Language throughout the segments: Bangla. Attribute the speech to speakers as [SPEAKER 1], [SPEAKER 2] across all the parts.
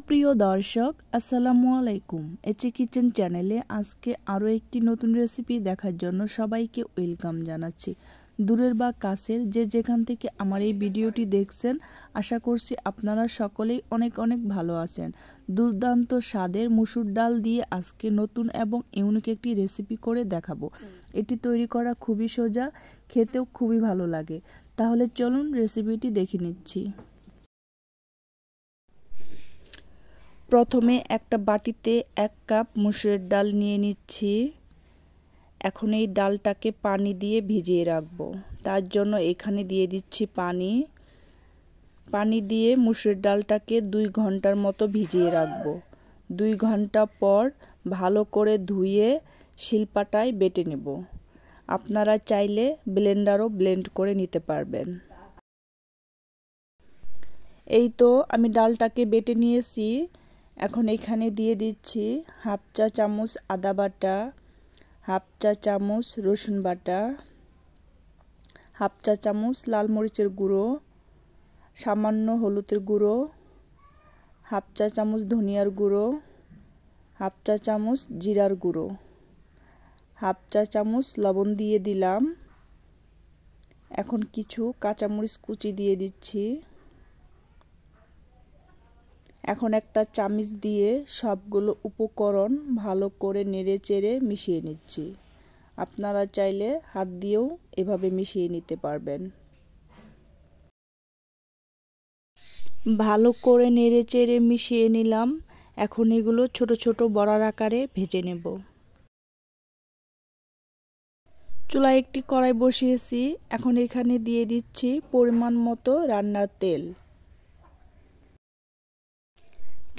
[SPEAKER 1] সুপ্রিয় দর্শক আসসালামু আলাইকুম। এচে কিচেন চ্যানেলে আজকে আরও একটি নতুন রেসিপি দেখার জন্য সবাইকে ওয়েলকাম জানাচ্ছি। দূরের বা কাছের যে যেখান থেকে আমার এই ভিডিওটি দেখছেন, আশা করছি আপনারা সকলেই অনেক অনেক ভালো আছেন। দুর্দান্ত স্বাদের মুসুর ডাল দিয়ে আজকে নতুন এবং ইউনিক একটি রেসিপি করে দেখাবো। এটি তৈরি করা খুবই সোজা, খেতেও খুবই ভালো লাগে। তাহলে চলুন রেসিপিটি দেখে নিচ্ছি। প্রথমে একটা বাটিতে 1 কাপ মুসুরের ডাল নিয়ে নিচ্ছি। এখন এই ডালটাকে পানি দিয়ে ভিজিয়ে রাখবো। তার জন্য এখানে দিয়ে দিচ্ছি পানি দিয়ে মুসুরের ডালটাকে 2 ঘন্টার মতো ভিজিয়ে রাখবো। 2 ঘন্টা পর ভালো করে ধুয়ে শিলপাটায় বেটে নেব। আপনারা চাইলে ব্লেন্ডারও ব্লেন্ড করে নিতে পারবেন। এই তো আমি ডালটাকে বেটে নিয়েছি। এখন এখানে দিয়ে দিচ্ছি 1/2 চা চামচ আদা বাটা, 1/2 চা চামচ রসুন বাটা, 1/2 চা চামচ লাল মরিচের গুঁড়ো, সামান্য হলুদের গুঁড়ো, 1/2 চা চামচ ধনিয়ার গুঁড়ো, 1/2 চা চামচ জিরার গুঁড়ো, 1/2 চা চামচ লবণ দিয়ে দিলাম। এখন কিছু কাঁচামরিচ কুচি দিয়ে দিচ্ছি। এখন একটা চামচ দিয়ে সবগুলো উপকরণ ভালো করে নেড়েচেড়ে মিশিয়ে নিচ্ছি। আপনারা চাইলে হাত দিয়েও এভাবে মিশিয়ে নিতে পারবেন। ভালো করে নেড়েচেড়ে মিশিয়ে নিলাম। এখন এগুলো ছোট ছোট বড়ার আকারে ভেজে নেব। চুলায় একটি কড়াই বসিয়েছি। এখন এখানে দিয়ে দিচ্ছি পরিমাণ মতো রান্নার তেল।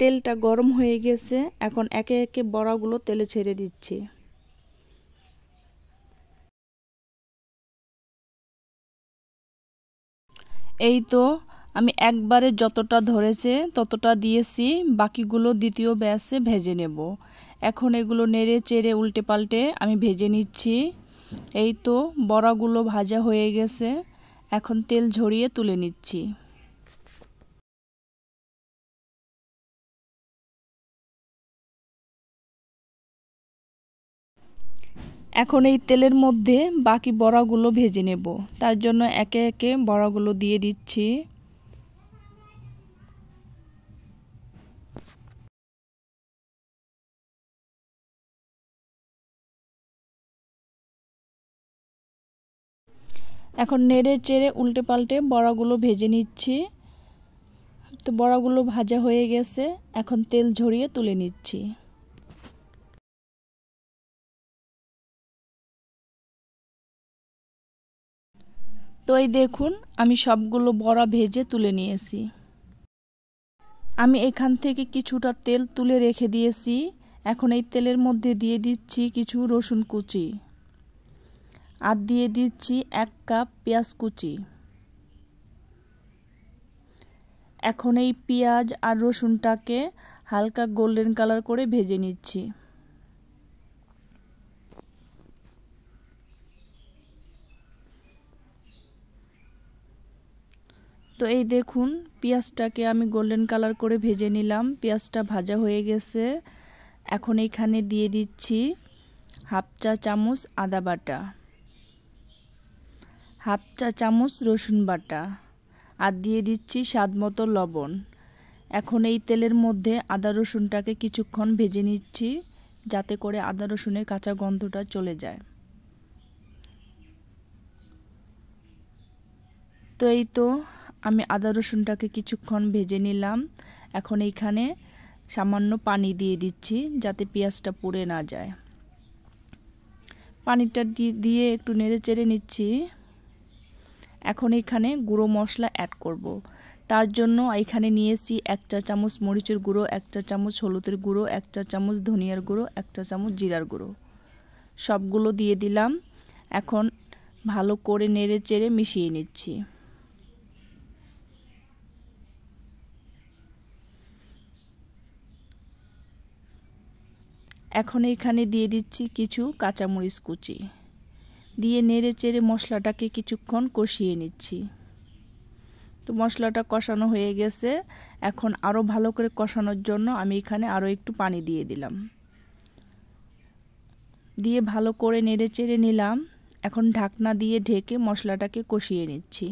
[SPEAKER 1] তেলটা গরম হয়ে গেছে। এখন একে একে বড়াগুলো তেলে ছেড়ে দিচ্ছি। এই তো আমি একবারে যতটা ধরেছে ততটা দিয়েছি, বাকিগুলো দ্বিতীয় ব্যাচে ভেজে নেব। এখন এগুলো নেড়ে চেড়ে উল্টে পাল্টে আমি ভেজে নিচ্ছি। এই তো বড়াগুলো ভাজা হয়ে গেছে। এখন তেল ঝরিয়ে তুলে নিচ্ছি। এখন এই তেলের মধ্যে বাকি বড়াগুলো ভেজে নেব। তার জন্য একে একে বড়াগুলো দিয়ে দিচ্ছি। এখন নেড়ে চেড়ে উল্টে পাল্টে বড়াগুলো ভেজে নিচ্ছি। তো বড়াগুলো ভাজা হয়ে গেছে। এখন তেল ঝরিয়ে তুলে নিচ্ছি। তো এই দেখুন আমি সবগুলো বড়া ভেজে তুলে নিয়েছি। আমি এখান থেকে কিছুটা তেল তুলে রেখে দিয়েছি। এখন এই তেলের মধ্যে দিয়ে দিচ্ছি কিছু রসুন কুচি, আর দিয়ে দিচ্ছি 1 কাপ পেঁয়াজ কুচি। এখন এই পেঁয়াজ আর রসুনটাকে হালকা গোল্ডেন কালার করে ভেজে নিচ্ছি। তো এই দেখুন পেঁয়াজটাকে আমি গোল্ডেন কালার করে ভেজে নিলাম। পেঁয়াজটা ভাজা হয়ে গেছে। এখন এখানে দিয়ে দিচ্ছি 1/2 চা চামচ আদা বাটা, 1/2 চা চামচ রসুন বাটা, আর দিয়ে দিচ্ছি স্বাদ মতো লবণ। এখন এই তেলের মধ্যে আদা রসুনটাকে কিছুক্ষণ ভেজে নিচ্ছি, যাতে করে আদা রসুনের কাঁচা গন্ধটা চলে যায়। তো এই তো আমি আদা রসুনটাকে কিছুক্ষণ ভেজে নিলাম। এখন এইখানে সামান্য পানি দিয়ে দিচ্ছি, যাতে পেঁয়াজটা পুড়ে না যায়। পানিটা দিয়ে একটু নেড়ে চেড়ে নিচ্ছি। এখন এখানে গুঁড়ো মশলা অ্যাড করব। তার জন্য এখানে নিয়েছি 1 চা চামচ মরিচের গুঁড়ো, 1 চা চামচ হলুদের গুঁড়ো, 1 চা চামচ ধনিয়ার গুঁড়ো, 1 চা চামচ জিরার গুঁড়ো। সবগুলো দিয়ে দিলাম। এখন ভালো করে নেড়ে চেড়ে মিশিয়ে নিচ্ছি। এখন এখানে দিয়ে দিচ্ছি কিছু কাঁচামরিচ কুচি, দিয়ে নেড়ে চেড়ে মশলাটাকে কিছুক্ষণ কষিয়ে নিচ্ছি। তো মশলাটা কষানো হয়ে গেছে। এখন আরও ভালো করে কষানোর জন্য আমি এখানে আরও একটু পানি দিয়ে দিলাম। দিয়ে ভালো করে নেড়ে চেড়ে নিলাম। এখন ঢাকনা দিয়ে ঢেকে মশলাটাকে কষিয়ে নিচ্ছি।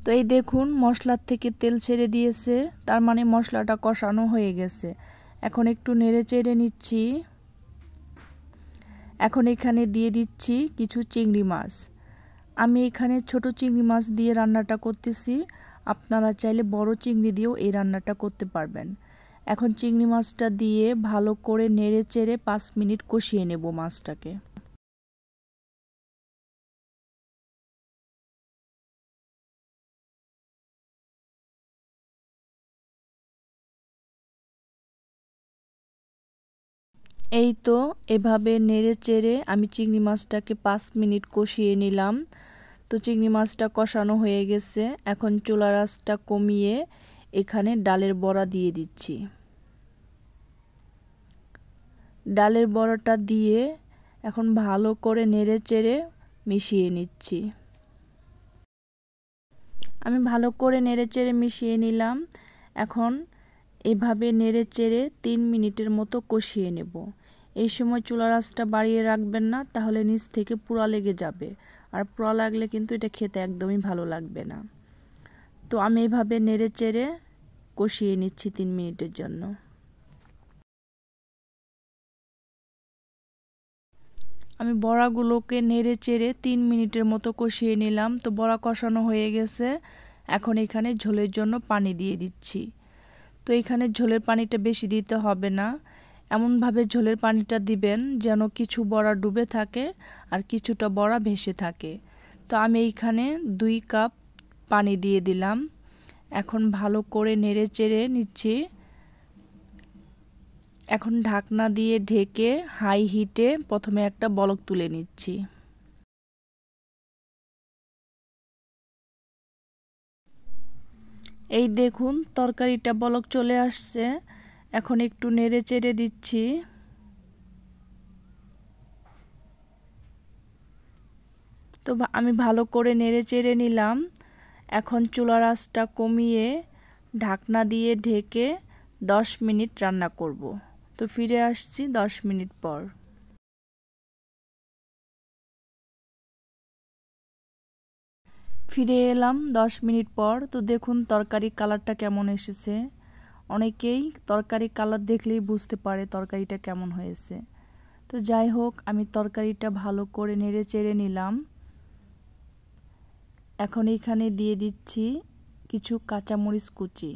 [SPEAKER 1] তো এই দেখুন মশলার থেকে তেল ছেড়ে দিয়েছে, তার মানে মশলাটা কষানো হয়ে গেছে। এখন একটু নেড়ে চেড়ে নিচ্ছি। এখন এখানে দিয়ে দিচ্ছি কিছু চিংড়ি মাছ। আমি এখানে ছোট চিংড়ি মাছ দিয়ে রান্নাটা করতেছি, আপনারা চাইলে বড় চিংড়ি দিয়েও এই রান্নাটা করতে পারবেন। এখন চিংড়ি মাছটা দিয়ে ভালো করে নেড়ে চেড়ে 5 মিনিট কষিয়ে নেব মাছটাকে। এই তো এভাবে নেড়ে চেড়ে আমি চিংড়ি মাছটাকে 5 মিনিট কষিয়ে নিলাম। তো চিংড়ি মাছটা কষানো হয়ে গেছে। এখন চুলার আঁচটা কমিয়ে এখানে ডালের বড়া দিয়ে দিচ্ছি। ডালের বড়াটা দিয়ে এখন ভালো করে নেড়ে চেড়ে মিশিয়ে নিচ্ছি। আমি ভালো করে নেড়ে চেড়ে মিশিয়ে নিলাম। এখন এভাবে নেড়ে চেড়ে 3 মিনিটের মতো কষিয়ে নেব। এই সময় চুলার আঁচটা বাড়িয়ে রাখবেন না, তাহলে নিচ থেকে পোড়া লেগে যাবে, আর পোড়া লাগলে কিন্তু এটা খেতে একদমই ভালো লাগবে না। তো আমি এভাবে নেড়ে চেড়ে কষিয়ে নিচ্ছি 3 মিনিটের জন্য। আমি বড়াগুলোকে নেড়ে চেড়ে 3 মিনিটের মতো কষিয়ে নিলাম। তো বড়া কষানো হয়ে গেছে। এখন এখানে ঝোলের জন্য পানি দিয়ে দিচ্ছি। তো এখানে ঝোলের পানিটা বেশি দিতে হবে না, এমনভাবে ঝোলের পানিটা দিবেন যেন কিছু বড়া ডুবে থাকে আর কিছুটা বড়া ভেসে থাকে। তো আমি এইখানে 2 কাপ পানি দিয়ে দিলাম। এখন ভালো করে নেড়ে চেড়ে নিচ্ছি। এখন ঢাকনা দিয়ে ঢেকে হাই হিটে প্রথমে একটা বলক তুলে নিচ্ছি। এই দেখুন তরকারিটা বলক চলে আসছে। এখন একটু নেড়ে চেড়ে দিচ্ছি। তো আমি ভালো করে নেড়ে চেড়ে নিলাম। এখন চুলার আঁচটা কমিয়ে ঢাকনা দিয়ে ঢেকে 10 মিনিট রান্না করব। তো ফিরে আসছি 10 মিনিট পর। ফিরে এলাম 10 মিনিট পর। তো দেখুন তরকারির কালারটা কেমন এসেছে। অনেকেই তরকারির কালার দেখলেই বুঝতে পারে তরকারিটা কেমন হয়েছে। তো যাই হোক, আমি তরকারিটা ভালো করে নেড়ে চেড়ে নিলাম। এখন এখানে দিয়ে দিচ্ছি কিছু কাঁচামরিচ কুচি।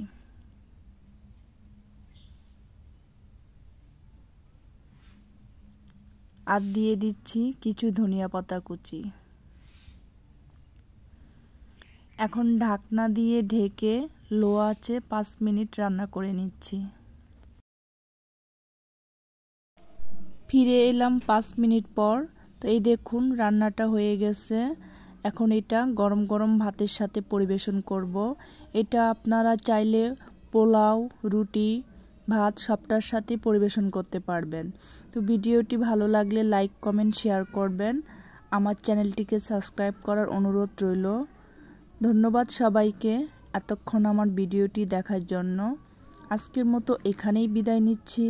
[SPEAKER 1] আর দিয়ে দিচ্ছি কিছু ধনিয়া পাতা কুচি। এখন ঢাকনা দিয়ে ঢেকে লো আঁচে 5 মিনিট রান্না করে নিচ্ছি। ফিরে এলাম 5 মিনিট পর। তো এই দেখুন রান্নাটা হয়ে গেছে। এখন এটা গরম গরম ভাতের সাথে পরিবেশন করব। এটা আপনারা চাইলে পোলাও, রুটি, ভাত সবটার সাথে পরিবেশন করতে পারবেন। তো ভিডিওটি ভালো লাগলে লাইক, কমেন্ট, শেয়ার করবেন। আমার চ্যানেলটিকে সাবস্ক্রাইব করার অনুরোধ রইল। ধন্যবাদ সবাইকে এতক্ষণ আমার ভিডিওটি দেখার জন্য। আজকের মতো এখানেই বিদায় নিচ্ছি।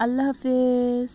[SPEAKER 1] আল্লাহ হাফেজ।